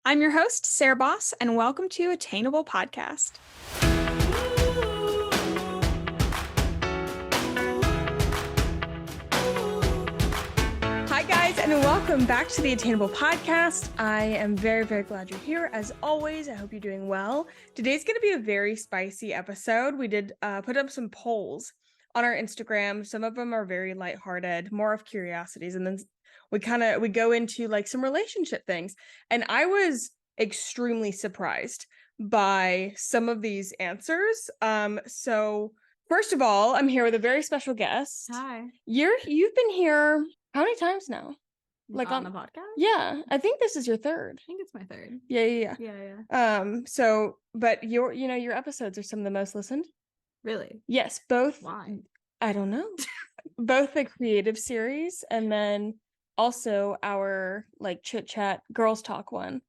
I'm your host, Sara Baus, and welcome to Attainable Podcast. Hi, guys, and welcome back to the Attainable Podcast. I am very, very glad you're here. As always, I hope you're doing well. Today's going to be a very spicy episode. We did put up some polls on our Instagram. Some of them are very lighthearted, more of curiosities, and then we go into like some relationship things. And I was extremely surprised by some of these answers. So first of all, I'm here with a very special guest. Hi. You've been here how many times now? Like on the podcast? Yeah, I think this is your third. I think it's my third. Yeah. But your episodes are some of the most listened. Really? Yes, both. Why? I don't know. Both the creative series and then also our like chit chat girls talk one.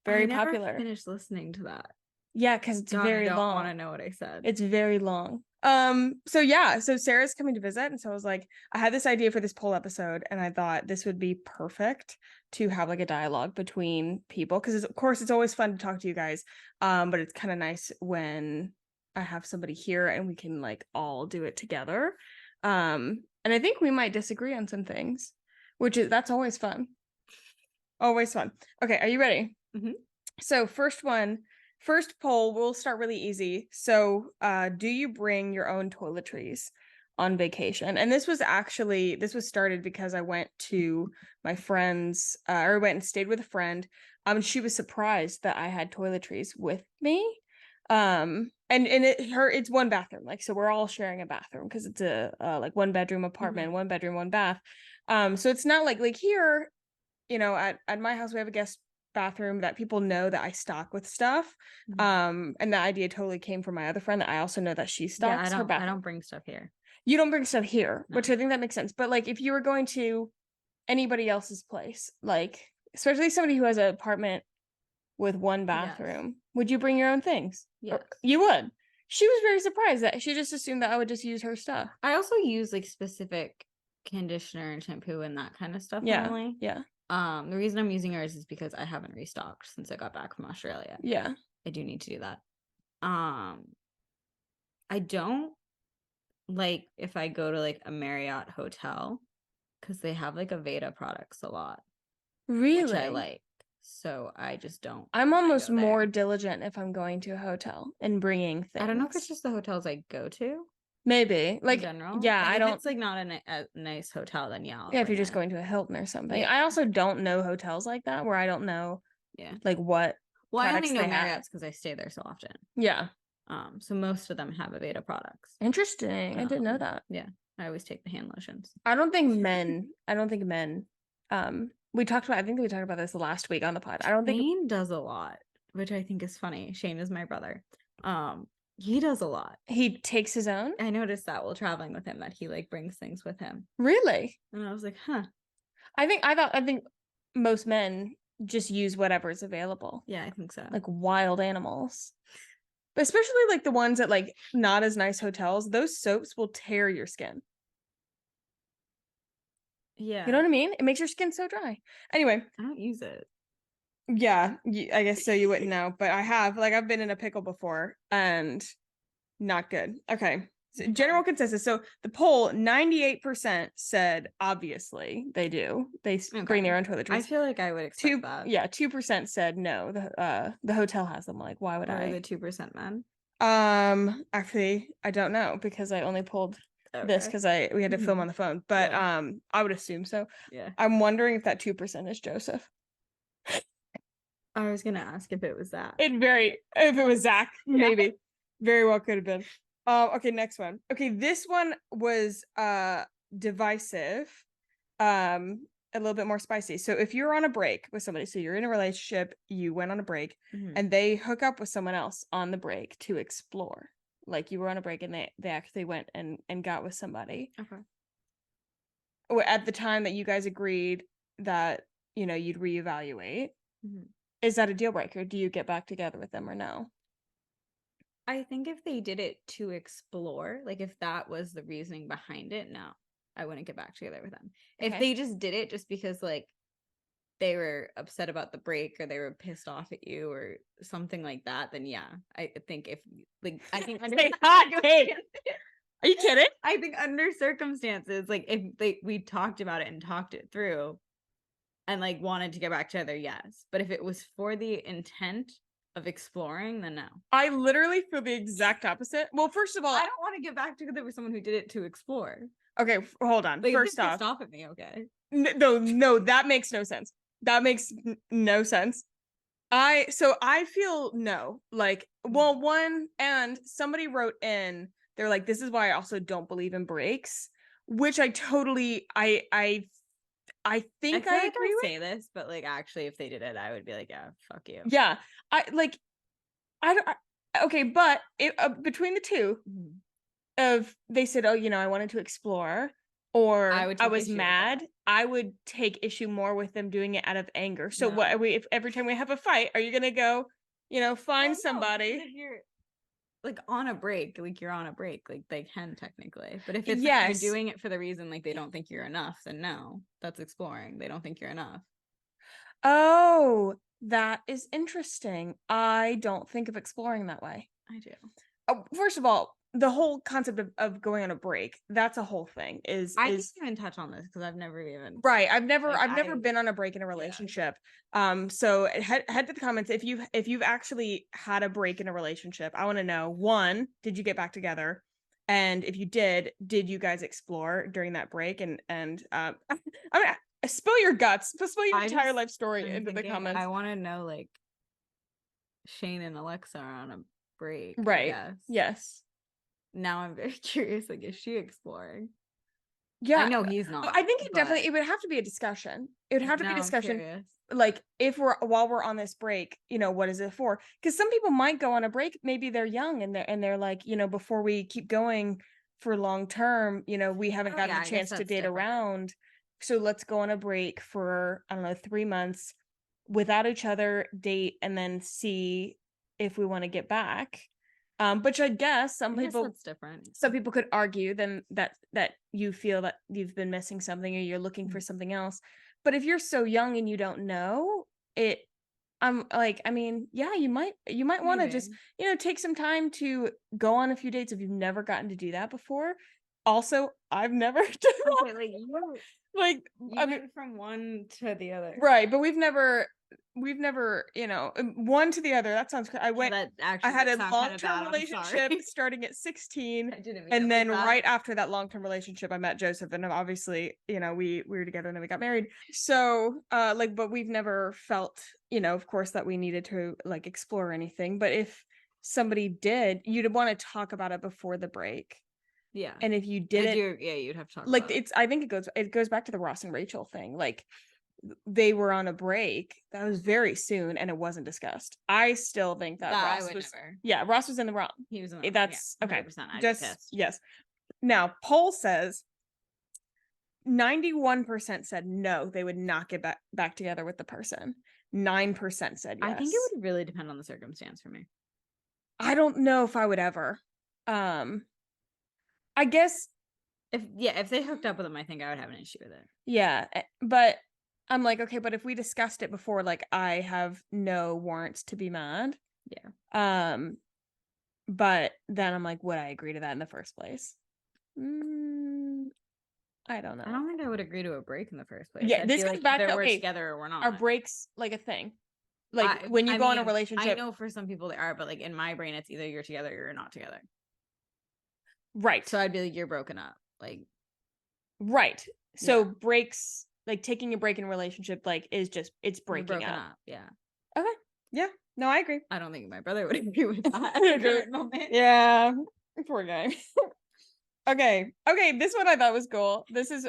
Very popular. I never finished listening to that. Yeah, because it's very long. I don't want to know what I said. It's very long. So Sarah's coming to visit, and so I was like, I had this idea for this poll episode, and I thought this would be perfect to have like a dialogue between people, because of course it's always fun to talk to you guys, but it's kind of nice when I have somebody here and we can like all do it together. And I think we might disagree on some things, that's always fun. Always fun. Okay, are you ready? Mm-hmm. So first poll, we'll start really easy. So do you bring your own toiletries on vacation? And this was started because I went to my friend's or went and stayed with a friend. She was surprised that I had toiletries with me. It's one bathroom, like, so we're all sharing a bathroom because it's a like 1-bedroom apartment, mm-hmm. 1 bedroom, 1 bath. So it's not like here, at my house we have a guest bathroom that people know that I stock with stuff. Mm-hmm. And the idea totally came from my other friend that I also know that she stocks her bathroom. I don't bring stuff here. You don't bring stuff here, no. Which I think that makes sense. But like if you were going to anybody else's place, like especially somebody who has an apartment with 1 bathroom, yes. Would you bring your own things? Yes. You would. She was very surprised that she just assumed that I would just use her stuff. I also use like specific conditioner and shampoo and that kind of stuff. Normally. Yeah. The reason I'm using ours is because I haven't restocked since I got back from Australia. Yeah. I do need to do that. I don't like if I go to like a Marriott hotel because they have like Aveda products a lot. Really? Which I like. So I just don't. I'm almost more diligent if I'm going to a hotel and bringing things. I don't know if it's just the hotels I go to. Maybe. Like, in general. Yeah, like I don't. If it's like not a nice hotel, then yeah. If you're just going to a Hilton or something. Yeah. I also don't know hotels like that where I don't know. Yeah. Like what. Well, I only know Marriott's because I stay there so often. Yeah. So most of them have Aveda products. Interesting. I didn't know that. Yeah. I always take the hand lotions. I don't think men. We talked about this last week on the pod. I don't think Shane does a lot, which I think is funny. Shane is my brother. He does a lot. He takes his own? I noticed that while traveling with him that he like brings things with him. Really? And I was like, huh. I think most men just use whatever's available. Yeah, I think so. Like wild animals. But especially like the ones at like not as nice hotels, those soaps will tear your skin. Yeah. You know what I mean? It makes your skin so dry. Anyway. I don't use it. Yeah, I guess so you wouldn't know. But I've been in a pickle before and not good. Okay. So general consensus. So the poll, 98% said obviously they do. They bring their own toiletries. I feel like I would expect that. Yeah, 2% said no. The hotel has them. Like, why would I? Are the 2% men? Actually, I don't know because I only pulled this because we had to film on the phone. But I would assume so. Yeah. I'm wondering if that 2% is Joseph. I was gonna ask if it was Zach. If it was Zach, maybe. Very well could have been. Okay, next one. Okay, this one was divisive. A little bit more spicy. So if you're on a break with somebody, so you're in a relationship, you went on a break, and they hook up with someone else on the break to explore. Like you were on a break and they actually went and got with somebody. Okay. At the time that you guys agreed that, you'd reevaluate. Mm-hmm. Is that a deal breaker? Do you get back together with them or no? I think if they did it to explore, like if that was the reasoning behind it, no, I wouldn't get back together with them. Okay. If they just did it just because like they were upset about the break or they were pissed off at you or something like that, then yeah, I think if like I think under Say hot take. Are you kidding? I think under circumstances, like if we talked about it and talked it through and like wanted to get back together, yes. But if it was for the intent of exploring, then no. I literally feel the exact opposite. Well, first of all, I don't want to get back together with someone who did it to explore. okay, hold on. Like, First if off, pissed off at me, okay. No, that makes no sense. That makes no sense. I feel no. Like, well, one, and somebody wrote in, they're like, this is why I also don't believe in breaks, which I totally think I agree with. say this, but like actually if they did it, I would be like, yeah, fuck you. Yeah. Okay, but between the two of they said, oh, I wanted to explore, or I was mad, I would take issue more with them doing it out of anger. So what are we, if every time we have a fight, are you gonna go, find somebody? If you're like on a break, like you're on a break, like they can technically. But if it's Yes. like you're doing it for the reason like they don't think you're enough, then no, that's exploring. They don't think you're enough. Oh, that is interesting. I don't think of exploring that way. I do. First of all, the whole concept of going on a break, that's a whole thing. I didn't even touch on this because I've never even I've never been on a break in a relationship. Yeah. So head to the comments if you've actually had a break in a relationship. I want to know, one, did you get back together? And if you did you guys explore during that break? And I mean, spill your guts, spill your entire life story into the comments. I want to know, like, Shane and Alexa are on a break, right? Yes. Now I'm very curious. Like, is she exploring? Yeah, I know he's not. I think it would have to be a discussion. It would have to be a discussion. Like, while we're on this break, what is it for? Because some people might go on a break. Maybe they're young and they're like, before we keep going for long term, we haven't gotten a chance to date around. So let's go on a break for, I don't know, 3 months without each other, date, and then see if we want to get back. But I guess some people, that's different. Some people could argue then that you feel that you've been missing something or you're looking for something else. But if you're so young and you don't know it, I'm like, I mean, yeah, you might want to just, take some time to go on a few dates if you've never gotten to do that before. Also, I've never done like I mean, from one to the other, right? But we've never one to the other. That sounds I had a long-term relationship starting at 16, and then right after that long-term relationship I met Joseph, and obviously we were together and then we got married. So but we've never felt of course that we needed to like explore anything. But if somebody did, you'd want to talk about it before the break. Yeah. And if you did it, you'd have to talk like about it. I think it goes back to the Ross and Rachel thing. Like, they were on a break that was very soon and it wasn't discussed. I still think that Ross was Ross was in the wrong. He was in the wrong. That's okay. Yes. Now, poll says 91% said no, they would not get back together with the person. 9% said yes. I think it would really depend on the circumstance for me. I don't know if I would ever. I guess if they hooked up with him, I think I would have an issue with it. Yeah, but I'm like, okay, but if we discussed it before, like, I have no warrants to be mad. Yeah. But then I'm like, would I agree to that in the first place? I don't know. I don't think I would agree to a break in the first place. Yeah, this comes back to we're together or we're not. Are breaks like a thing? Like when you go on a relationship? I know for some people they are, but like in my brain, it's either you're together or you're not together. Right. So I'd be like, you're broken up. Like, right. So breaks, like taking a break in a relationship, like is just it's breaking up. Yeah. Okay. Yeah. No, I agree. I don't think my brother would agree with that at the current moment. Yeah. Poor guy. Okay. This one I thought was cool. This is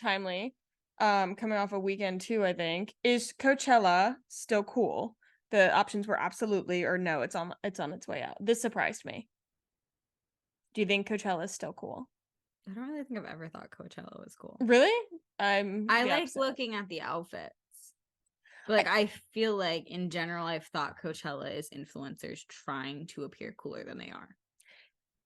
timely. Coming off a weekend too, I think. Is Coachella still cool? The options were absolutely or no, it's on its way out. This surprised me. Do you think Coachella is still cool? I don't really think I've ever thought Coachella was cool. Really? I like looking at the outfits. But like I feel like in general I've thought Coachella is influencers trying to appear cooler than they are.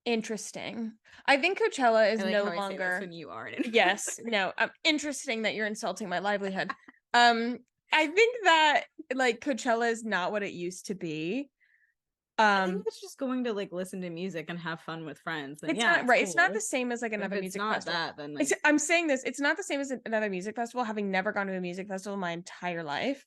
Interesting. I think Coachella is no longer when you are. Yes. No. Interesting that you're insulting my livelihood. I I think that like Coachella is not what it used to be. I think it's just going to like listen to music and have fun with friends. And It's yeah, not right. cool. It's not the same as like But another if it's music not festival. that, then like I'm saying this. It's not the same as another music festival. Having never gone to a music festival my entire life,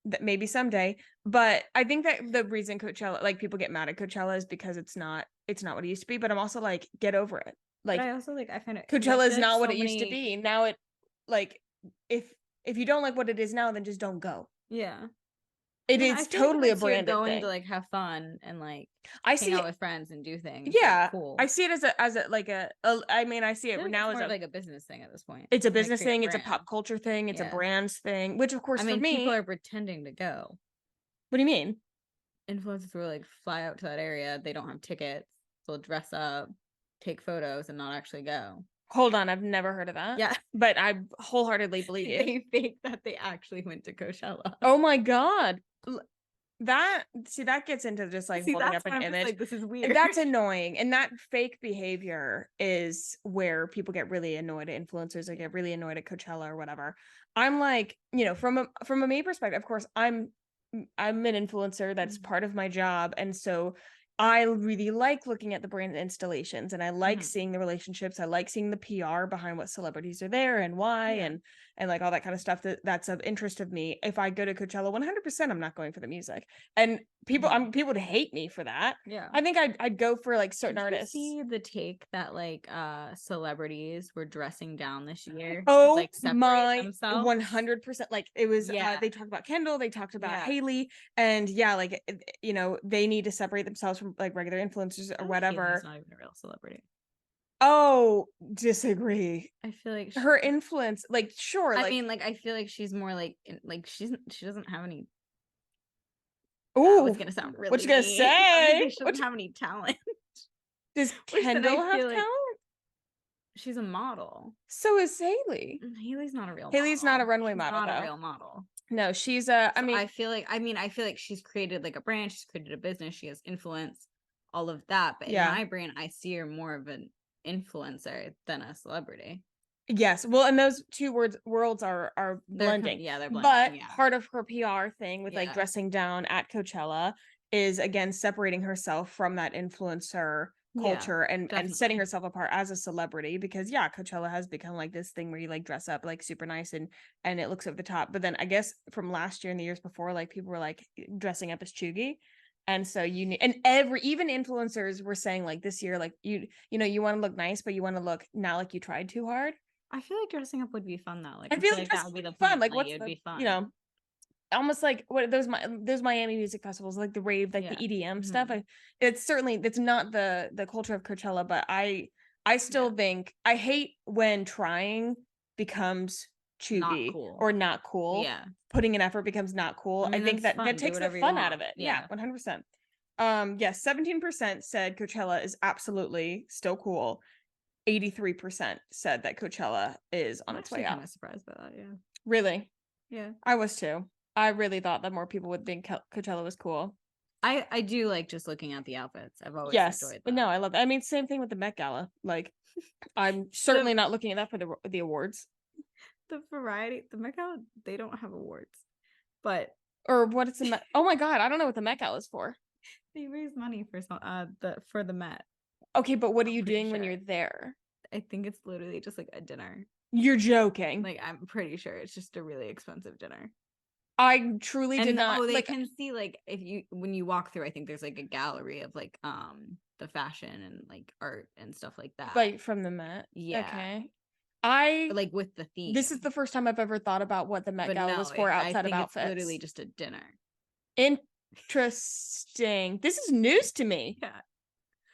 that maybe someday. But I think that the reason Coachella, like people get mad at Coachella, is because it's not what it used to be. But I'm also like, get over it. but Like I also like I find it Coachella is like not what so it used to many be. Now it like if you don't like what it is now, then just don't go. yeah. It I is feel like totally a unless you're branded going to thing. like have fun and like I hang see out it. with friends and do things, like Yeah, cool. I see it as a like I mean, I see I it feel like now it's as more a like a business thing at this point. it's a Like business create a thing, it's a brand. pop culture thing, it's a Yeah. brands thing, which of course I for mean, me, people are pretending to go. what do you mean? Influencers will like fly out to that area. They don't have tickets. They'll dress up, take photos, and not actually go. Hold on, I've never heard of that. Yeah. But I wholeheartedly believe you. They fake that they actually went to Coachella. Oh my God. That gets into just like See, holding that's up an when I'm just image. like, this is weird. That's annoying. And that fake behavior is where people get really annoyed at influencers. They get really annoyed at Coachella or whatever. I'm like, from a me perspective, of course, I'm an influencer. That's part of my job. And so I really like looking at the brand installations and I like seeing the relationships. I like seeing the PR behind what celebrities are there and why and like all that kind of stuff that's of interest of me. If I go to Coachella, 100% I'm not going for the music. And people people would hate me for that. Yeah. I think I'd go for like certain Did artists. you see the take that like celebrities were dressing down this year to Oh like separate my themselves? 100%. Like it was Yeah. they talked about Kendall, they talked about Yeah. Haley, and yeah, like they need to separate themselves from like regular influencers or whatever. Haley's not even a real celebrity. Oh, disagree. I feel like Her influence, like sure, I like mean, like I feel like she's more like she doesn't have any. ooh, That was gonna sound really what you gonna mean. say? She doesn't have any talent. Does Which then Kendall I have feel like talent? she's a model. So is Haley. Haley's not a real Haley's model. not a runway She's model not though. a real model. No, she's a. So I feel like she's created like a brand. She's created a business. She has influence, all of that. But in my brain, I see her more of an influencer than a celebrity. Yes, well, and those two worlds are blending. They're blending. But part of her PR thing with like dressing down at Coachella is again separating herself from that influencer culture and setting herself apart as a celebrity because Coachella has become like this thing where you like dress up like super nice and it looks over the top. But then I guess from last year and the years before, like people were like dressing up as Chugi. And so you need, and even influencers were saying like this year, like you want to look nice, but you want to look not like you tried too hard. I feel like dressing up would be fun though. Like I feel like that would be the fun. Like what's it'd be fun. Almost like what those Miami music festivals, like the rave, like the EDM stuff. It's not the culture of Coachella, but I still think I hate when trying becomes chuggy or not cool. Yeah, putting an effort becomes not cool. I think that takes the fun out of it. Yeah, 100%. Yes, 17% said Coachella is absolutely still cool. 83% said that Coachella is on its way out. I'm surprised by that. Yeah. Really? Yeah. I was too. I really thought that more people would think Coachella was cool. I do like just looking at the outfits. I've always enjoyed that. No, I love that. I mean, same thing with the Met Gala. Like, I'm certainly not looking at that for the awards. The variety, the Met Gala, they don't have awards, but or what is the Met? Oh my God, I don't know what the Met Gala is for. They raise money for the Met. Okay, but what are you doing when you're there? I think it's literally just like a dinner. You're joking. Like I'm pretty sure it's just a really expensive dinner. I truly did not. They can see like when you walk through, I think there's like a gallery of like the fashion and like art and stuff like that. Like from the Met. Yeah. Okay. Like with the theme. This is the first time I've ever thought about what the Met Gala was for outside of outfits. It's literally just a dinner. Interesting. This is news to me. Yeah.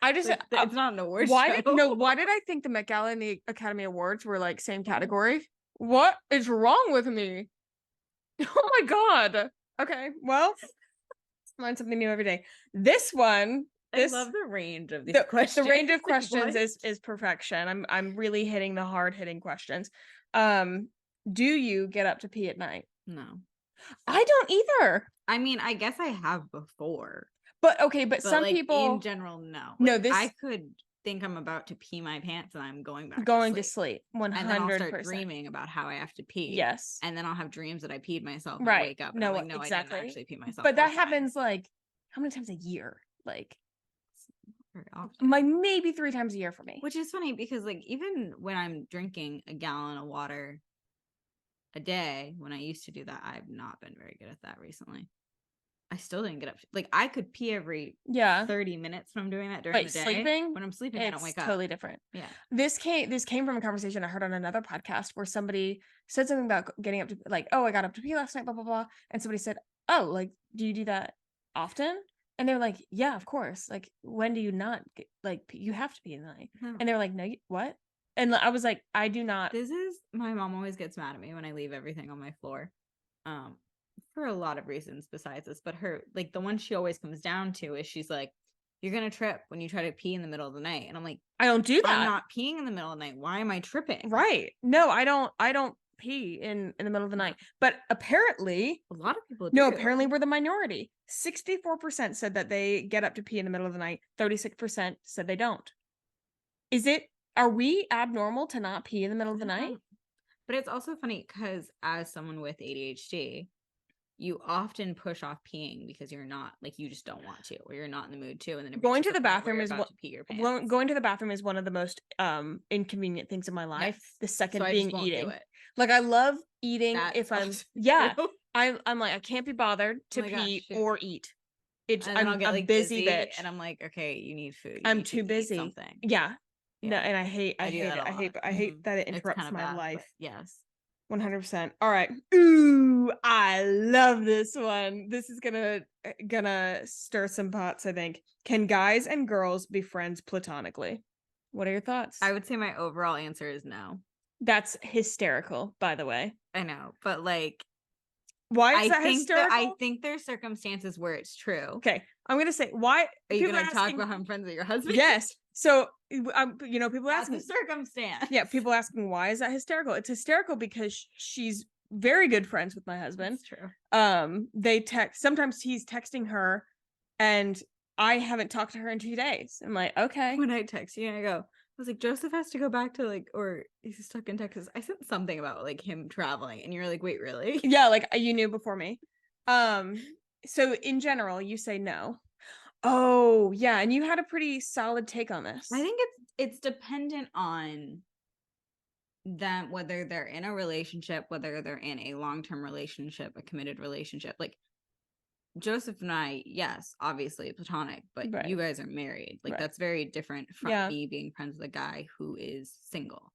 I just it's not an award show. Why did I think the Met Gala and the Academy Awards were like same category? What is wrong with me? Oh my God. Okay, well, learn something new every day. This one, I love the range of these questions. The range of questions is perfection. I'm really hitting the hard hitting questions. Do you get up to pee at night? No. I don't either. I mean, I guess I have before. But okay, but some like, people in general, no. No, I could think I'm about to pee my pants and I'm going back Going to to sleep. 100%. And then I'll start dreaming about how I have to pee. Yes. And then I'll have dreams that I peed myself and Right. wake up and No, I'm like, no, exactly. I didn't actually pee myself. But that Fine. happens like how many times a year? Like very often. like maybe 3 times a year for me. Which is funny because like even when I'm drinking a gallon of water a day, when I used to do that, I've not been very good at that recently. I still didn't get up. Like I could pee every 30 minutes when I'm doing that during the day. Sleeping, when I'm sleeping, I don't wake up. Totally different. Yeah. This came from a conversation I heard on another podcast where somebody said something about getting up to like, oh, I got up to pee last night, blah blah blah, and somebody said, oh, like, do you do that often? And they're like, yeah, of course. Like, when do you not get, like you have to pee in the night? No. And they were like, no, what? And I was like, I do not. My mom always gets mad at me when I leave everything on my floor. For a lot of reasons besides this, but her like the one she always comes down to is she's like, you're gonna trip when you try to pee in the middle of the night. And I'm like, I don't do that. I'm not peeing in the middle of the night. Why am I tripping? Right. No, I don't pee in the middle of the night. But apparently a lot of people do. No, apparently we're the minority. 64% said that they get up to pee in the middle of the night. 36% said they don't. Are we abnormal to not pee in the middle of the night? But it's also funny because as someone with ADHD, you often push off peeing because you're not like you just don't want to, or you're not in the mood to, and then going to the bathroom is going to the bathroom is one of the most inconvenient things in my life. Yes. The second so being eating. Like I love eating if I'm I'm like I can't be bothered to pee or eat. I'm a busy bitch, and I'm like, okay, you need food. I'm too busy. Something. Yeah. No, and I hate it. I hate that it interrupts my life. Yes. 100%. All right. Ooh, I love this one. This is gonna stir some pots, I think. Can guys and girls be friends platonically? What are your thoughts? I would say my overall answer is no. That's hysterical, by the way. I know, but like, why is that hysterical? I think there's circumstances where it's true. Okay, I'm gonna say why. Are you gonna talk about how I'm friends with your husband? Yes. So, people asking circumstance. Yeah, people asking why is that hysterical? It's hysterical because she's very good friends with my husband. That's true. They text. Sometimes he's texting her, and I haven't talked to her in 2 days. I'm like, okay. When I text you, and I was like, Joseph has to go back to like, or he's stuck in Texas. I sent something about like him traveling, and you're like, wait, really? Yeah, like you knew before me. So in general, you say no. Oh, yeah, and you had a pretty solid take on this. I think it's dependent on them, whether they're in a relationship, whether they're in a long-term relationship, a committed relationship. Like Joseph and I, yes, obviously platonic, but you guys are married. Like that's very different from me being friends with a guy who is single.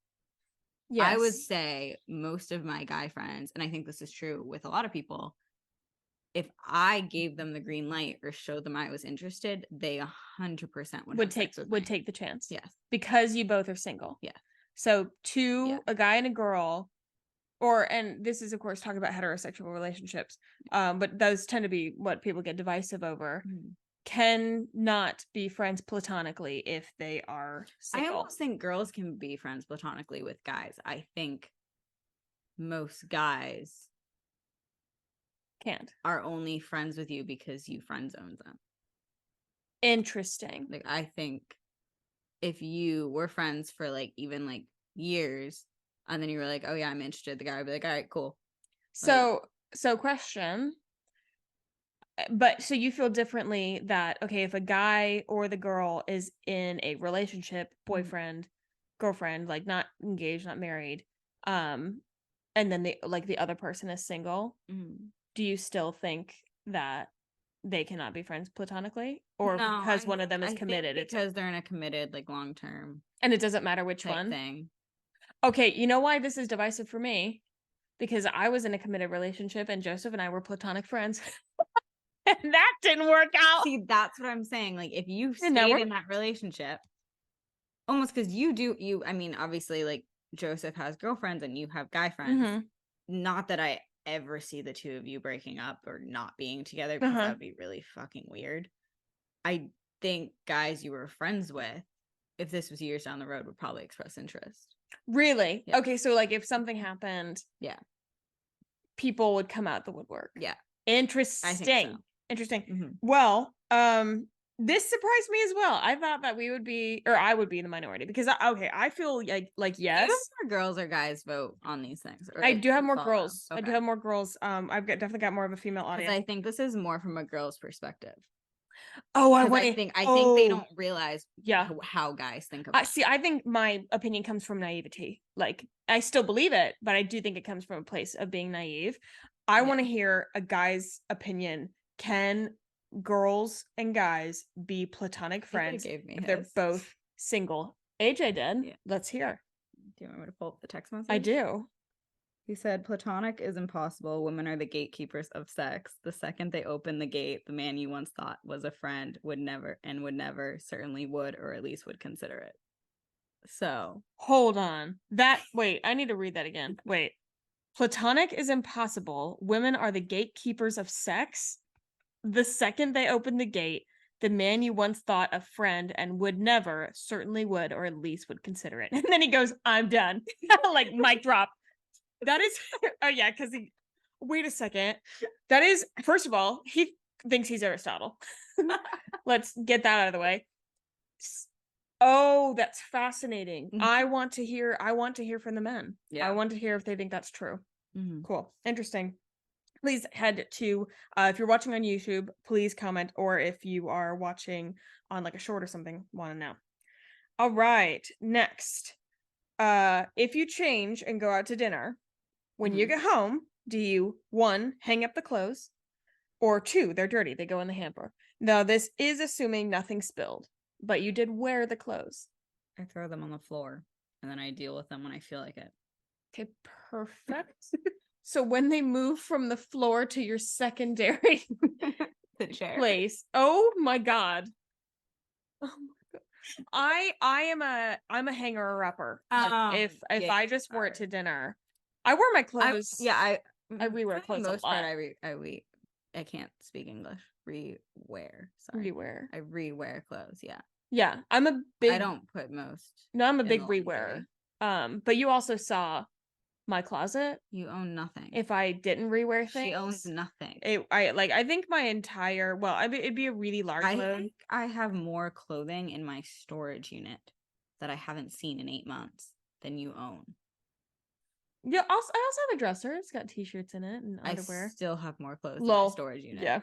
Yes. I would say most of my guy friends, and I think this is true with a lot of people, if I gave them the green light or showed them I was interested, they 100% would take the chance. Yes. Because you both are single. Yeah. So a guy and a girl, and this is of course talking about heterosexual relationships, but those tend to be what people get divisive over, can not be friends platonically if they are single. I almost think girls can be friends platonically with guys. I think most guys can't, are only friends with you because you friend zone them. Interesting. Like I think if you were friends for like even like years and then you were like, oh yeah, I'm interested, the guy would be like, all right, cool. So question, but so you feel differently that, okay, if a guy or the girl is in a relationship, boyfriend, girlfriend, like not engaged, not married, and then the other person is single, do you still think that they cannot be friends platonically, or no, because one of them is committed? Because they're in a committed, like long-term, and it doesn't matter which one thing. Okay, you know why this is divisive for me? Because I was in a committed relationship and Joseph and I were platonic friends. And that didn't work out. See, that's what I'm saying. Like if you stayed in that relationship, almost because I mean, obviously like Joseph has girlfriends and you have guy friends. Not that I ever see the two of you breaking up or not being together, because that would be really fucking weird. I think guys you were friends with, if this was years down the road, would probably express interest. Really? Yeah. Okay, so like if something happened, people would come out the woodwork. Yeah. Interesting. I think so. Interesting. Well, This surprised me as well. I thought that we would be, or I would be in the minority because I feel like Do you yes, have more girls or guys vote on these things? Or I like, do have to more follow? girls. I do Okay. have more girls. Definitely got more of a female Because audience. I think this is more from a girl's perspective. Oh, I Because want I to. think Oh, they don't realize yeah. how guys think I about see. I think my opinion comes from naivety. Like I still believe it, but I do think it comes from a place of being naive. I want to Yeah. hear a guy's opinion. Can girls and guys be platonic He could've friends gave me if they're his. both single? AJ did. Yeah. Let's hear. Do you want me to pull up the text message? I do. He said, Platonic is impossible. Women are the gatekeepers of sex. The second they open the gate, the man you once thought was a friend would never, certainly would, or at least would consider it. So, Hold on. Wait, I need to read that again. Wait. Platonic is impossible. Women are the gatekeepers of sex. The second they open the gate, the man you once thought a friend and would never, certainly would, or at least would consider it. And then he goes, I'm done. Like mic drop. That is, oh yeah, because wait a second. That is, first of all, he thinks he's Aristotle. Let's get that out of the way. Oh, that's fascinating. I want to hear from the men. Yeah. I want to hear if they think that's true. Mhm. Cool. Interesting. Please head to if you're watching on YouTube, please comment, or if you are watching on like a short or something, want to know. All right, next. If you change and go out to dinner, when you get home, do you 1, hang up the clothes, or 2, they're dirty, they go in the hamper? Now, this is assuming nothing spilled, but you did wear the clothes. I throw them on the floor and then I deal with them when I feel like it. Okay, perfect. So when they move from the floor to your secondary The chair. place, oh my god. Oh my god. I'm a hanger or upper. If yeah, I just wore it are. to dinner, I wear my clothes. I rewear for the clothes a most lot. part, I can't speak English. Rewear. Sorry. Rewear. I rewear clothes. Yeah. Yeah, I'm a big. I don't put most. No, I'm a in big the rewear. laundry. But you also saw my closet. You own nothing. If I didn't rewear things, She owns nothing. I think my entire it'd be a really large I load. think I have more clothing in my storage unit that I haven't seen in 8 months than you own. Yeah, I also have a dresser. It's got t-shirts in it and underwear. I still have more clothes in my storage unit. Yeah.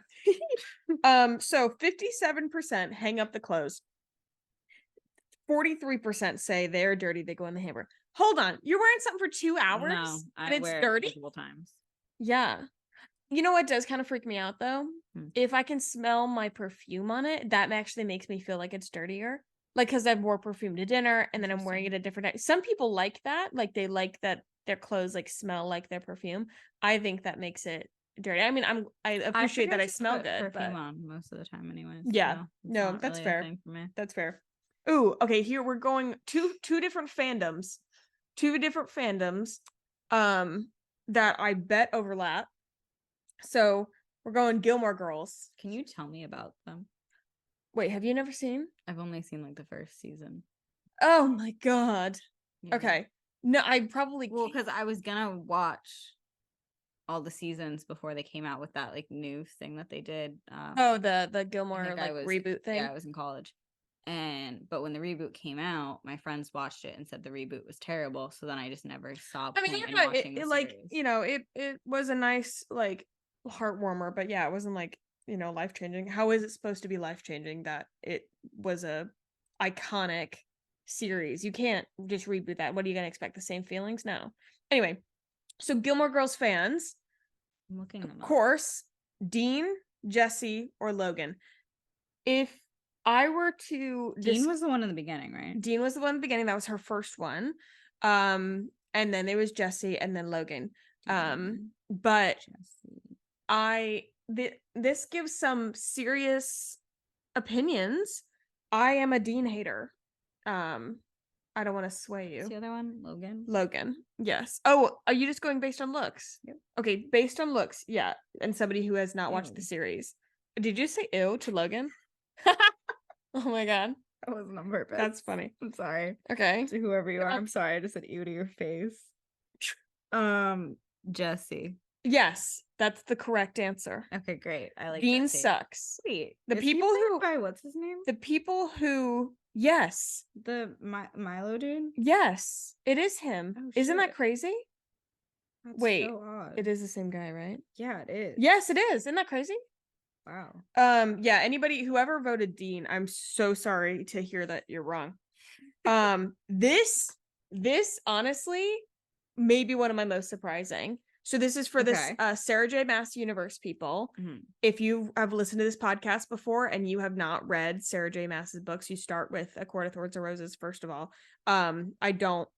So 57% hang up the clothes. 43% say they're dirty, they go in the hamper. Hold on, you're wearing something for 2 hours No, and it's wear dirty? multiple times. Yeah. You know what does kind of freak me out though? If I can smell my perfume on it, that actually makes me feel like it's dirtier. Like, because I wore perfume to dinner and then I'm wearing it a different day. Some people like that. Like, they like that their clothes like smell like their perfume. I think that makes it dirty. I mean, I appreciate that I smell good, perfume but on most of the time anyways. yeah, so no, not that's really a fair. thing for me. That's fair. Ooh, okay, here we're going two different fandoms. Two different fandoms that I bet overlap. So we're going Gilmore Girls. Can you tell me about them? Wait, have you never seen? I've only seen like the first season. Oh my god. Yeah. Okay. No, I probably because I was gonna watch all the seasons before they came out with that like new thing that they did. The Gilmore like reboot thing. Yeah, I was in college. But when the reboot came out, my friends watched it and said the reboot was terrible. So then I just never saw point in watching the series. It was a nice like heartwarmer, but yeah, it wasn't like, life changing. How is it supposed to be life changing that it was a iconic series? You can't just reboot that. What are you gonna expect? The same feelings? No. Anyway, so Gilmore Girls fans, I'm looking them up. Of course, Dean, Jesse, or Logan. If I were to Dean was the one in the beginning, right? Dean was the one in the beginning. That was her first one. And then there was Jesse and then Logan. But this gives some serious opinions. I am a Dean hater. I don't want to sway you. What's the other one? Logan. Yes. Oh, are you just going based on looks? Yep. Okay, based on looks, yeah. And somebody who has not watched the series. Did you say ew to Logan? Oh my god. That wasn't on purpose. That's funny. I'm sorry. Okay. To whoever you are, I'm sorry. I just said ew to your face. Jesse. Yes. That's the correct answer. Okay, great. I like Dean that take. sucks. Sweet. The Is he people played who- by what's his name? The people who, yes, The Milo dude. yes, it is him. Oh, Isn't that shit. crazy? That's Wait, so odd. it is the same guy, right? Yeah, it is. Yes, it is. Isn't that crazy? Wow. Yeah, whoever voted Dean, I'm so sorry to hear that you're wrong. This honestly may be one of my most surprising. So this is for this Sarah J. Maas universe people. Mhm. If you have listened to this podcast before and you have not read Sarah J. Maas's books, you start with A Court of Thorns and Roses first of all. I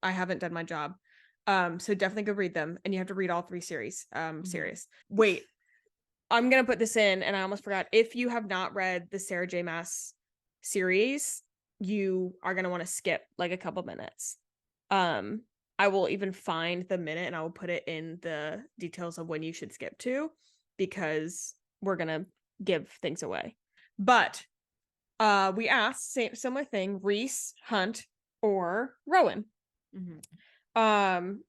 haven't done my job. So definitely go read them, and you have to read all 3 series. Serious. Wait, I'm gonna put this in, and I almost forgot. If you have not read the Sarah J. Maas series, you are gonna want to skip like a couple minutes. I will even find the minute and I will put it in the details of when you should skip to, because we're gonna give things away. But we asked similar thing: Reese, Hunt, or Rowan. And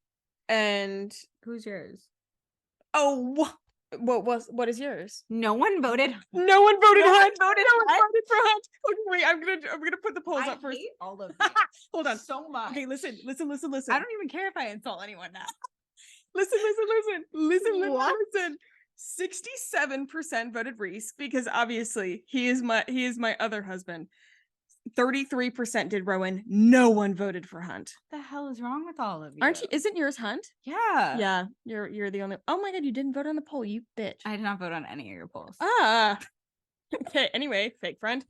who's yours? Oh, what is yours? No one voted. No one voted Hunt. Voted no one voted for Hunt. Okay, wait, I'm gonna put the polls up first. Hate all of you. Hold on. So much. Okay, listen. I don't even care if I insult anyone now. Listen. What? 67% voted Reese, because obviously he is my other husband. 33% did Rowan. No one voted for Hunt. What the hell is wrong with all of you? Aren't you? Isn't yours Hunt? Yeah. Yeah. You're the only. Oh my god, you didn't vote on the poll, you bitch. I did not vote on any of your polls. Okay. Anyway, fake friend.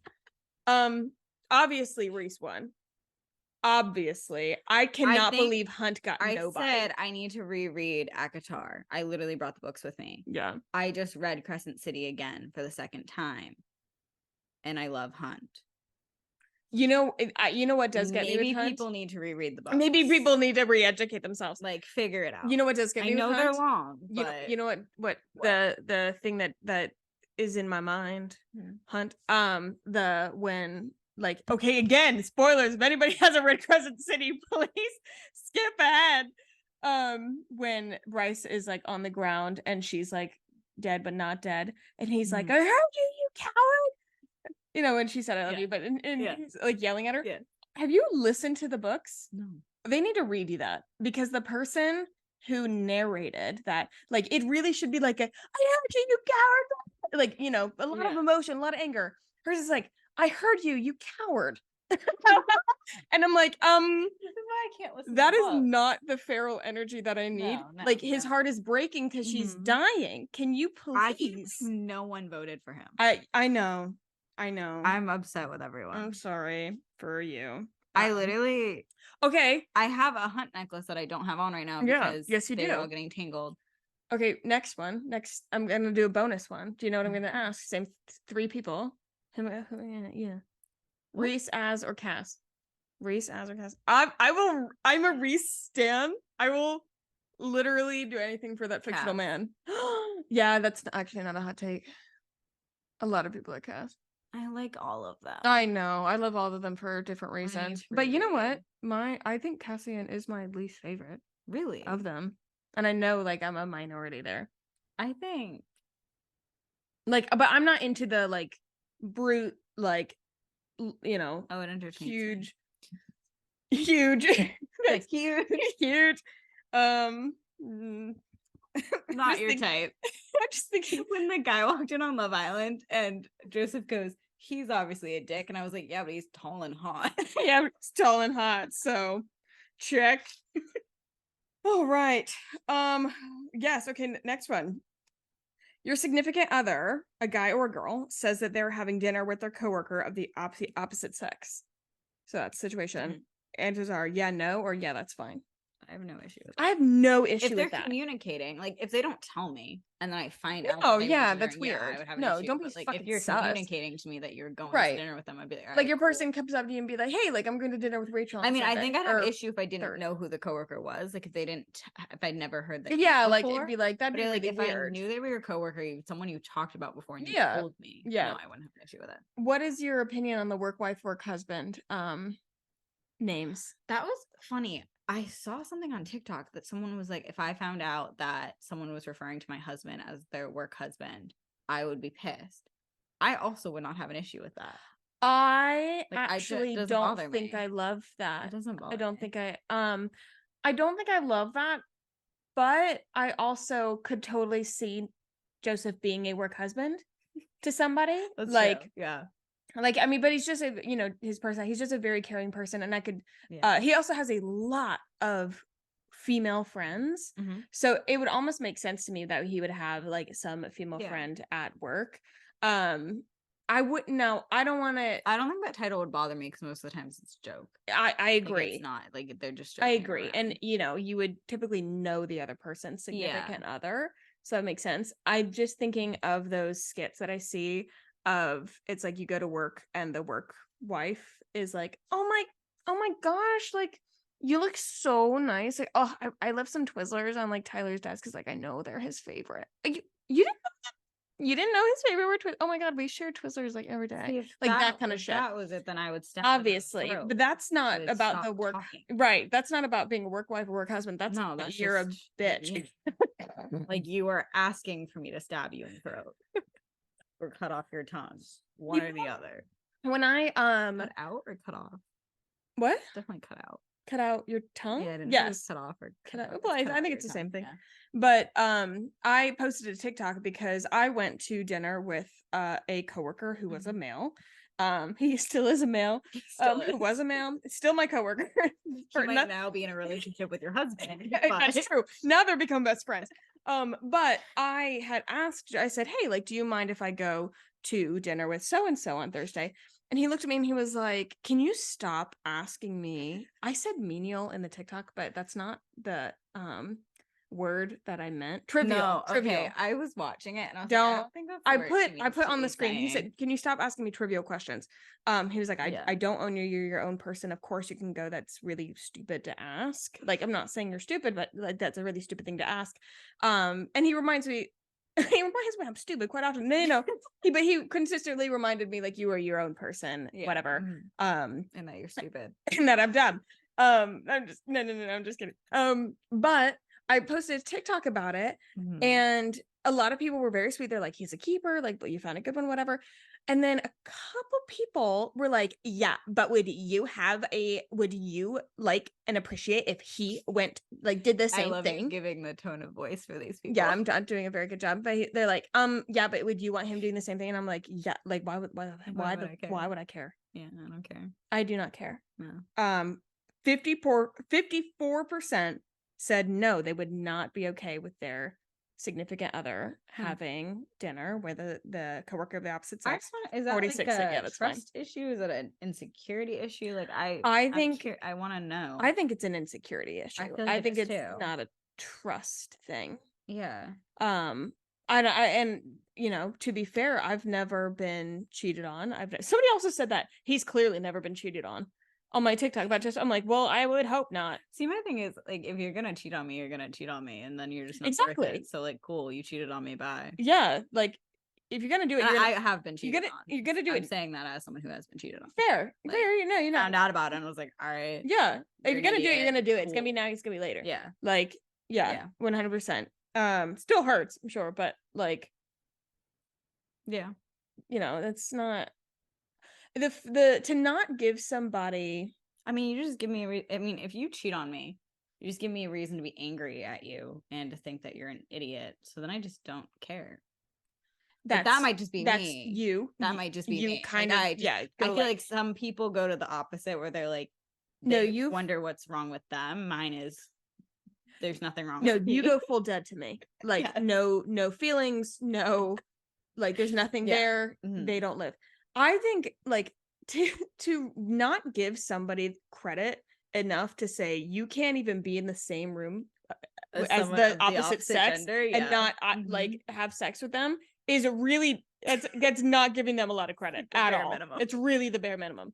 Obviously Reese won. Obviously, I cannot believe Hunt got nobody. I said I need to reread ACOTAR. I literally brought the books with me. Yeah. I just read Crescent City again for the 2nd time, and I love Hunt. You know what does get me with Hunt? Maybe people need to reread the books. Maybe people need to re-educate themselves. Like, figure it out. You know what does get me with Hunt? I know they're long, but you know what? The thing that is in my mind, Hunt. When like, okay, again, spoilers. If anybody hasn't read Crescent City, please skip ahead. When Bryce is like on the ground and she's like dead but not dead, and he's like, "I heard you, you coward." You know, when she said I love you, but he's like yelling at her. Yeah. Have you listened to the books? No. They need to redo that, because the person who narrated that, like, it really should be like I heard you, you coward. Like, you know, a lot of emotion, a lot of anger. Hers is like, I heard you, you coward. And I'm like, this is why I can't listen. That is not the feral energy that I need. No, like, his heart is breaking because she's dying. Can you please? No one voted for him. I know. I'm upset with everyone. I'm sorry for you. I literally. Okay. I have a Hunt necklace that I don't have on right now because yes, you they're do. all getting tangled. Okay, next one. Next, I'm gonna do a bonus one. Do you know what I'm gonna ask? Same 3 people. Yeah. Reese, Az, or Cass? Reese, Az, or Cass? I'm a Reese stan. I will literally do anything for that fictional man. Yeah, that's actually not a hot take. A lot of people are Cass. I like all of them. I know. I love all of them for different reasons. But you know what? I think Cassian is my least favorite. Really? Of them. And I know, like, I'm a minority there. I think. Like, but I'm not into the, like, brute, like, you know. Oh, it entertains huge. That's huge. Not your type. I'm just thinking, when the guy walked in on Love Island and Joseph goes, he's obviously a dick, and I was like, yeah, but he's tall and hot. Yeah, he's tall and hot, so check. All right. Yes, okay, next one. Your significant other, a guy or a girl, says that they're having dinner with their coworker of the opposite sex. So that's the situation. Answers are yeah, no, or yeah, that's fine. I have no issue with that. I have no issue with that. If they're communicating, like, if they don't tell me and then I find out. Oh, yeah, that's weird. I would have no, an issue. don't be but, like, fucking if you're sus. communicating to me that you're going to dinner with them, I'd be like, all right, like, your person comes up to you and be like, hey, like, I'm going to dinner with Rachel. I mean, I think I'd have an issue if I didn't know who the coworker was. Like, if I'd never heard that. Yeah, like, it'd be like, that'd be like, really if weird. I knew they were your coworker, someone you talked about before and you told me. Yeah. No, I wouldn't have an issue with it. What is your opinion on the work wife, work husband names? That was funny. I saw something on TikTok that someone was like, if I found out that someone was referring to my husband as their work husband, I would be pissed. I also would not have an issue with that. I Like, actually doesn't don't bother think me. I love that. It doesn't bother I don't me. think I don't think I love that, but I also could totally see Joseph being a work husband to somebody. That's like true. Yeah. like I mean, but he's just a, his person, he's just a very caring person, and I could Yeah. he also has a lot of female friends, Mhm. so it would almost make sense to me that he would have like some female Yeah. friend at work. I wouldn't know. I don't want to. I don't think that title would bother me because most of the times it's a joke. I Like, agree. it's not like they're just I joking agree. around. And you would typically know the other person's significant Yeah. other. So that makes sense. I'm just thinking of those skits that I see of, it's like you go to work and the work wife is like, oh my gosh, like you look so nice. Like, oh, I left some Twizzlers on like Tyler's desk because like I know they're his favorite. Like, you didn't know his favorite were Twizzlers? Oh my god, we share Twizzlers like every day. See, if Like that kind of if shit. that was it, then I would stab him in the Obviously, throat. but that's not But about stop the work. talking. Right. That's not about being a work wife or work husband. That's No, that's you're just a bitch. like you are asking for me to stab you in the throat or cut off your tongue, one or the other. When I Cut out or cut off? what? Definitely cut out. Cut out your tongue? Yeah, I didn't know if it was Yes. cut off or Cut out. It's Well, cut I out think your it's the tongue, same thing. yeah. But I posted a TikTok because I went to dinner with a coworker who was a male. He still is a male. Who was a male, still my coworker. He might now be in a relationship with your husband. That's true. Now they're become best friends. But I had asked, I said, hey, like, do you mind if I go to dinner with so and so on Thursday? And he looked at me and he was like, can you stop asking me? I said menial in the TikTok, but that's not the word that I meant. Trivial. No, trivial. okay. I was watching it and I was Don't. like, I don't think that's the word I put to on the be screen. He said, saying. "Can you stop asking me trivial questions?" He was like, Yeah. I don't own you. You're your own person. Of course you can go. That's really stupid to ask. Like, I'm not saying you're stupid, but like that's a really stupid thing to ask. And he reminds me, I'm stupid quite often. No. But he consistently reminded me like you are your own person, Yeah. whatever. And that you're stupid. And that I'm dumb. I'm just no, I'm just kidding. But I posted a TikTok about it, and a lot of people were very sweet. They're like, he's a keeper, like, but you found a good one, whatever. And then a couple people were like, yeah, but would you like and appreciate if he went like did the same thing? Giving the tone of voice for these people. Yeah, I'm doing a very good job. But they're like, yeah, but would you want him doing the same thing? And I'm like, yeah, like why would I care? Yeah, I don't care. I do not care. No. 54% said no, they would not be okay with their significant other having dinner with the coworker of the opposite sex. Is that 46 like a that's trust issue? Is that an insecurity issue? Like I think I want to know. I think it's an insecurity issue. I think it's not a trust thing. Yeah. And to be fair, I've never been cheated on. Somebody also said that he's clearly never been cheated on my TikTok, but I'm like, well, I would hope not. See, my thing is like, if you're gonna cheat on me, you're gonna cheat on me, and then you're just not exactly worth it. So like, cool, you cheated on me. Bye. Yeah, like if you're gonna do it, I have been cheated on. You're gonna do it. I'm saying that as someone who has been cheated on. Fair. You know. Found out about it and was like, all right. Yeah, if you're gonna do it, you're gonna do it. Cool. It's gonna be now. It's gonna be later. Yeah. Like, yeah. 100%. Still hurts, I'm sure, but like, yeah, that's not the to not give somebody. I mean, you just give me if you cheat on me, you just give me a reason to be angry at you and to think that you're an idiot. So then I just don't care. That might just be me. You. That might just be you me. kind like, of. Yeah. I feel like some people go to the opposite where they're like, you wonder what's wrong with them. Mine is there's nothing wrong. No, with me. you go full dead to me. Like no feelings. No, like there's nothing there. They don't live. I think like to not give somebody credit enough to say you can't even be in the same room as the opposite sex gender, and not like have sex with them is really that's not giving them a lot of credit at all. Minimum. It's really the bare minimum.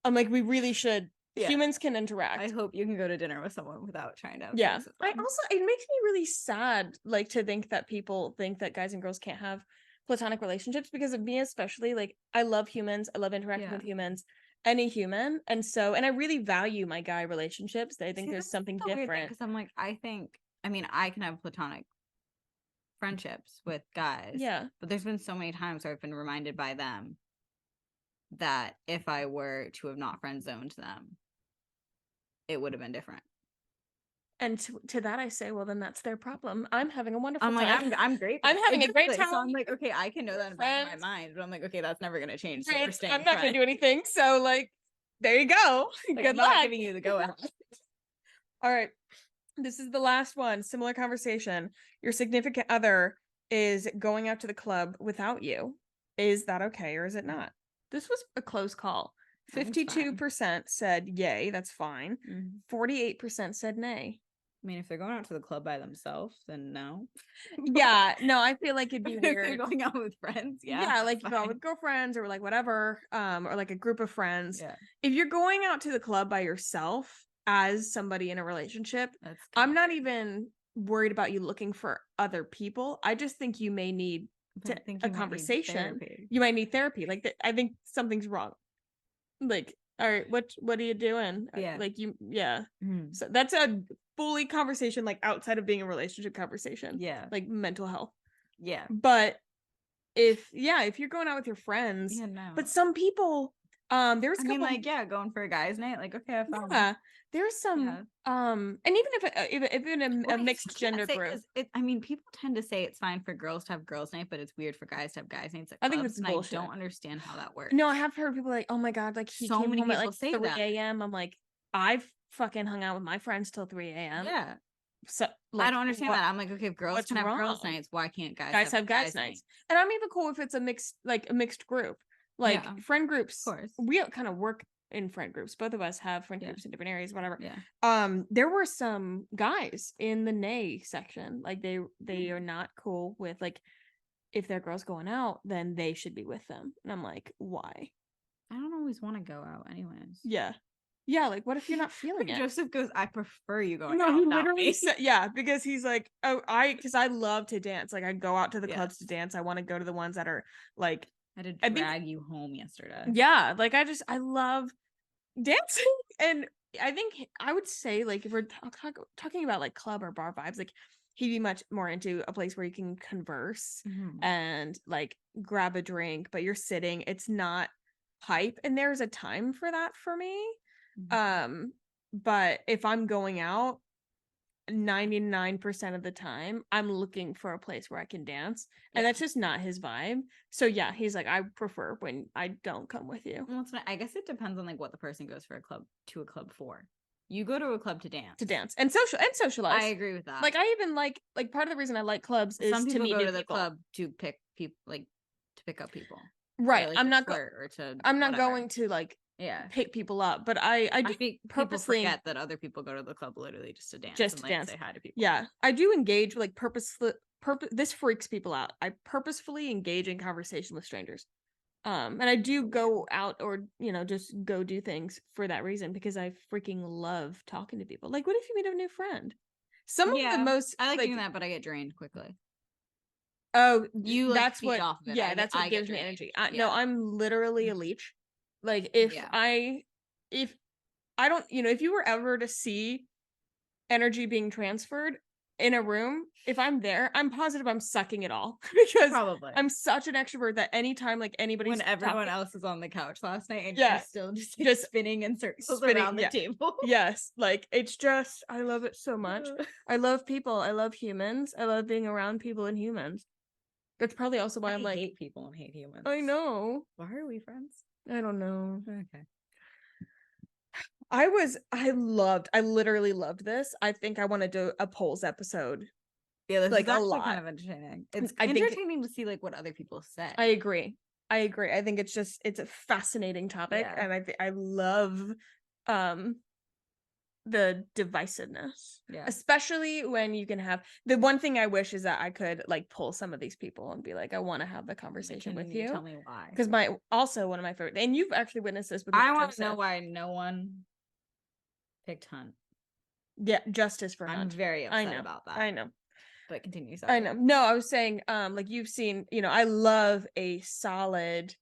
I'm like, we really should. Humans can interact. I hope you can go to dinner with someone without trying to have sex with them. It makes me really sad, like, to think that people think that guys and girls can't have platonic relationships, because of me especially. Like, I love humans. I love interacting with humans. any human. And I really value my guy relationships. I think there's something different. Because I'm like, I mean, I can have platonic friendships with guys. Yeah. But there's been so many times where I've been reminded by them that if I were to have not friend zoned them, it would have been different. And to that I say, well, then that's their problem. I'm having a wonderful I'm like, time. I'm great. I'm having a great time. So I'm like, okay, I can know that in the back of my mind, but I'm like, okay, that's never gonna change. So I'm not gonna do anything. So like, there you go. Like, Good I'm luck. not giving you the go ahead. All right. This is the last one. Similar conversation. Your significant other is going out to the club without you. Is that okay or is it not? This was a close call. 52% said yay, that's fine. 48% said nay. I mean, if they're going out to the club by themselves, then no. Yeah, no, I feel like it'd be If weird. they're going out with friends, Yeah, like go out with girlfriends or like whatever, or like a group of friends. Yeah. If you're going out to the club by yourself as somebody in a relationship, I'm not even worried about you looking for other people. I just think you may need a conversation. You might need therapy. Like I think something's wrong. Like, all right, what are you doing? Yeah. Like So that's a fully conversation, like outside of being a relationship conversation. Yeah. Like mental health. Yeah. But if you're going out with your friends, but some people, there's going for a guy's night, like, okay, I found there's some and even a mixed gender group. I mean, people tend to say it's fine for girls to have girls' night, but it's weird for guys to have guys' nights. I think it's bullshit. I don't understand how that works. No, I have heard people like, oh my god, like he came home at like 3 a.m. I'm like, I've fucking hung out with my friends till 3 a.m. Yeah. So like, I don't understand that. I'm like, okay, if girls can have girls' nights, why can't guys have guys' nights? And I'm even cool if it's a mixed group. Like friend groups. Of course. We kind of work in friend groups. Both of us have friend groups in different areas, whatever. Yeah. There were some guys in the nay section. Like they are not cool with like if their girl's going out, then they should be with them. And I'm like, why? I don't always want to go out anyways. Yeah. Yeah, like what if you're not feeling it? Joseph goes, I prefer you going out. No, he literally said, yeah, because he's like, because I love to dance. Like I go out to the clubs to dance. I want to go to the ones that are like I had to drag you home yesterday. Yeah, like I love dancing. And I think I would say like if we're talking about like club or bar vibes, like he'd be much more into a place where you can converse and like grab a drink, but you're sitting, it's not hype, and there's a time for that for me. But if I'm going out 99% of the time, I'm looking for a place where I can dance, and that's just not his vibe. So yeah, he's like, I prefer when I don't come with you. Well, I guess it depends on like what the person goes for a club for. You go to a club to dance and socialize. I agree with that. Like I even like part of the reason I like clubs is some people to meet go to the people. club to pick people, like to pick up people. Right. Like, I'm not going to like pick people up, but I do purposely forget that other people go to the club literally just to dance, say hi to people. Yeah, I do engage like purposefully. This freaks people out. I purposefully engage in conversation with strangers, and I do go out or just go do things for that reason, because I freaking love talking to people. Like, what if you meet a new friend? Some of the most I like doing that, but I get drained quickly. Oh, you that's what off of it. Yeah, that's what gives me energy. No, I'm literally a leech. Like if I don't, if you were ever to see energy being transferred in a room, if I'm there, I'm positive I'm sucking it all because I'm such an extrovert that anytime like anybody's when everyone else is on the couch last night and you're still just spinning in circles around the table. Yes, like it's just, I love it so much. I love people. I love humans. I love being around people and humans. That's probably also why I'm like, hate people and hate humans. I know. Why are we friends? I don't know. Okay. I literally loved this. I think I want to do a polls episode. Yeah, this like is actually kind of entertaining. It's entertaining to see like what other people say. I agree. I think it's a fascinating topic, and I love the divisiveness, especially when you can have the one thing I wish is that I could like pull some of these people and be like, I want to have the conversation with you. Tell me why. Because one of my favorite, and you've actually witnessed this with I want to know why no one picked Hunt. Yeah, justice for Hunt. I'm very upset about that. I know. But continue. Sorry. I know. No, I was saying, like you've seen, I love a solid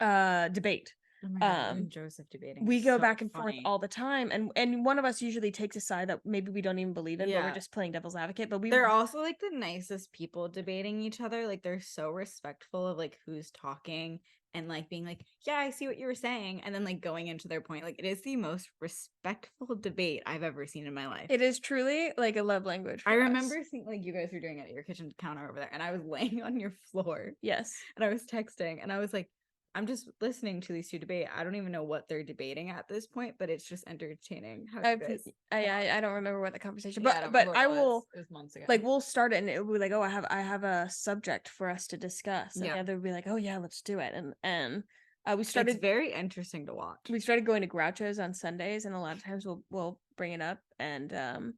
debate. Oh my God, and Joseph debating. We is go so back and forth funny. all the time, and one of us usually takes a side that maybe we don't even believe in, but we're Yeah. just playing devil's advocate. But They're also like the nicest people debating each other. Like they're so respectful of like who's talking and like being like, yeah, I see what you were saying, and then like going into their point. Like it is the most respectful debate I've ever seen in my life. it is truly like a love language. I remember seeing like you guys were doing it at your kitchen counter over there, and I was laying on your floor. Yes. And I was texting, and I was like, I'm just listening to these two debate. I don't even know what they're debating at this point, but it's just entertaining. How you guys? I don't remember what the conversation, Yeah, but I it will. It was months ago. Like we'll start it and it will be like, oh, I have a subject for us to discuss, and Yeah. the other would be like, oh yeah, let's do it. And we It's started very interesting to watch. we started going to Groucho's on Sundays, and a lot of times we'll bring it up. And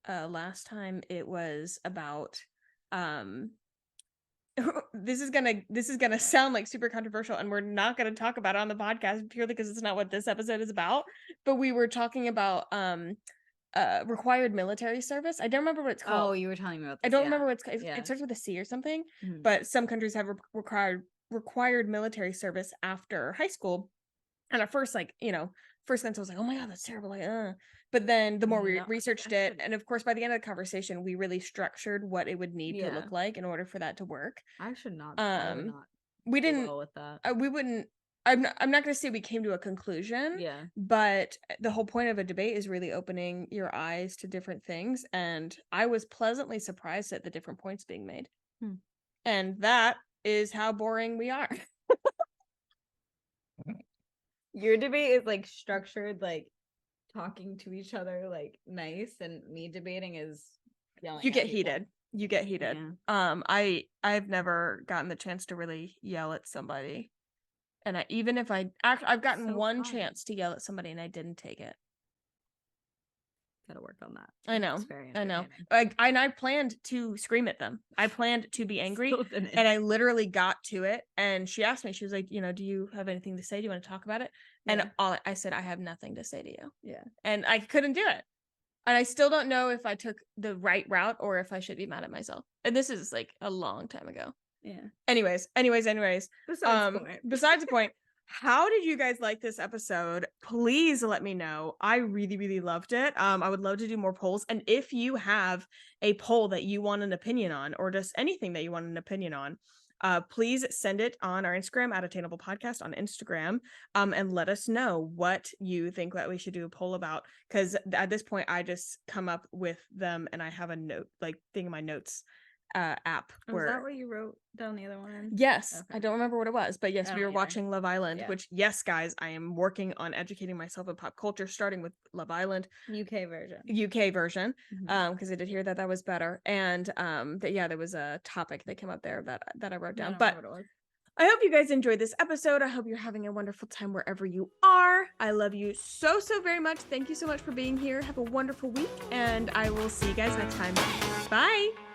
last time it was about this is gonna sound like super controversial, and we're not gonna talk about it on the podcast purely because it's not what this episode is about. But we were talking about required military service. I don't remember what it's called. Oh, you were telling me about this. I don't remember what it's called. Yeah. It starts with a C or something. Mhm. But some countries have required military service after high school. And at first, like, first glance I was like, oh my God, that's terrible. Like, But then the more we No, researched it, and of course by the end of the conversation, we really structured what it would need to look like in order for that to work. I should not. I would not We do didn't. well with that. We wouldn't. I'm not going to say we came to a conclusion. Yeah. But the whole point of a debate is really opening your eyes to different things, and I was pleasantly surprised at the different points being made. And that is how boring we are. Your debate is like structured, like talking to each other, like nice, and me debating is yelling. You get heated. You get heated. Yeah. I've never gotten the chance to really yell at somebody, and I've gotten one chance to yell at somebody and I didn't take it. Gotta work on that. I know. And I planned to scream at them. I planned to be angry, and I literally got to it. And she asked me, she was like, do you have anything to say? Do you want to talk about it? Yeah. And I said, I have nothing to say to you. Yeah. And I couldn't do it. And I still don't know if I took the right route or if I should be mad at myself. And this is like a long time ago. Yeah. Anyways. Besides the point. How did you guys like this episode? Please let me know. I really, really loved it. I would love to do more polls. And if you have a poll that you want an opinion on, or just anything that you want an opinion on, please send it on our Instagram at Attainable Podcast on Instagram, and let us know what you think that we should do a poll about. Because at this point, I just come up with them, and I have a note, like thing in my notes app. Was that what you wrote down the other one? Yes. Okay. I don't remember what it was, but yes, we were either. watching Love Island, which, yes, guys, I am working on educating myself in pop culture, starting with Love Island. UK version. Because I did hear that was better. And there was a topic that came up there that I wrote down. But I hope you guys enjoyed this episode. I hope you're having a wonderful time wherever you are. I love you so, so very much. Thank you so much for being here. Have a wonderful week, and I will see you guys next time. Bye.